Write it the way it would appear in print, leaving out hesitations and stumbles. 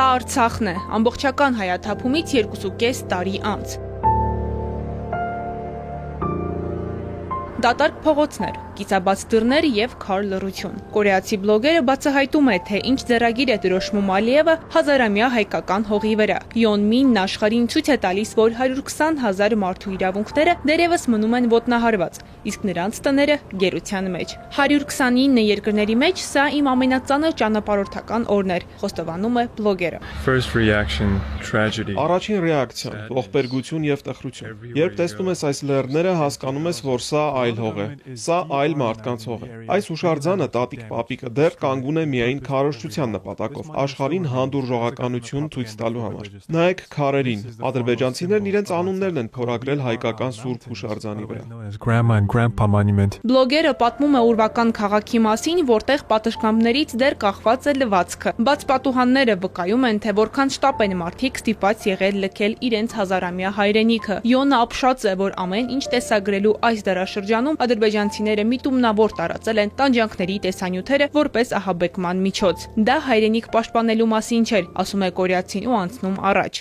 Սա Արցախն է, ամբողջական հայաթափումից 2.5 տարի անց։ Դատարկ փողոցներ, կիսաբաց դռներ և քար լռություն։ Կորեացի բլոգերը բացահայտում է, թե ինչ ձեռագիր է դրոշմում Ալիևը հազարամյա հայկական հողի վրա։ Յոն Մինն աշխարհին ցույց է տալիս, որ 120,000 մարդու իրավունքները դեռևս մնում են ոտնահարված, իսկ նրանց տները գերության մեջ։ 129 երկրների մեջ սա իմ ամենածանր ճանապարհորդական օրն էր, խոստովանում է բլոգերը։ Առաջին ռեակցիան՝ ողբերգություն և տխրություն։ Երբ տեսնում ես այս լեռները, հասկանում ես, որ սա այլ հող է, սա այլ մարդկանց հող է։ Այս հուշարձանը տատիկ-պապիկը դեռ կանգուն է միայն քարոզչության նպատակով, աշխարհին հանդուրժողականություն ցույց տալու համար։ Նայեք քարերին, ադրբեջանցիներն իրենց անուններն են փորագրել հայկական սուրբ հուշարձանի վրա։ Բլոգերը պատմում է ուրվական քաղաքի մասին, որտեղ պատշգամբներից դեռ կախված է լվացքը։ Բաց պատուհանները վկայում են, թե որքան շտապ են մարդիկ ստիպված եղել լքել իրենց հազարամյա հայրենիքը։ Յոնը ապշած է, որ ամեն ինչ տեսագրելու այս դարաշրջանում ադրբեջանցիները միտումնավոր տարածել են տանջանքների տեսանյութերը որպես ահաբեկման միջոց։ Դա հայրենիք պաշտպանելու մասին չէր, ասում է կորեացին ու անցնում առաջ։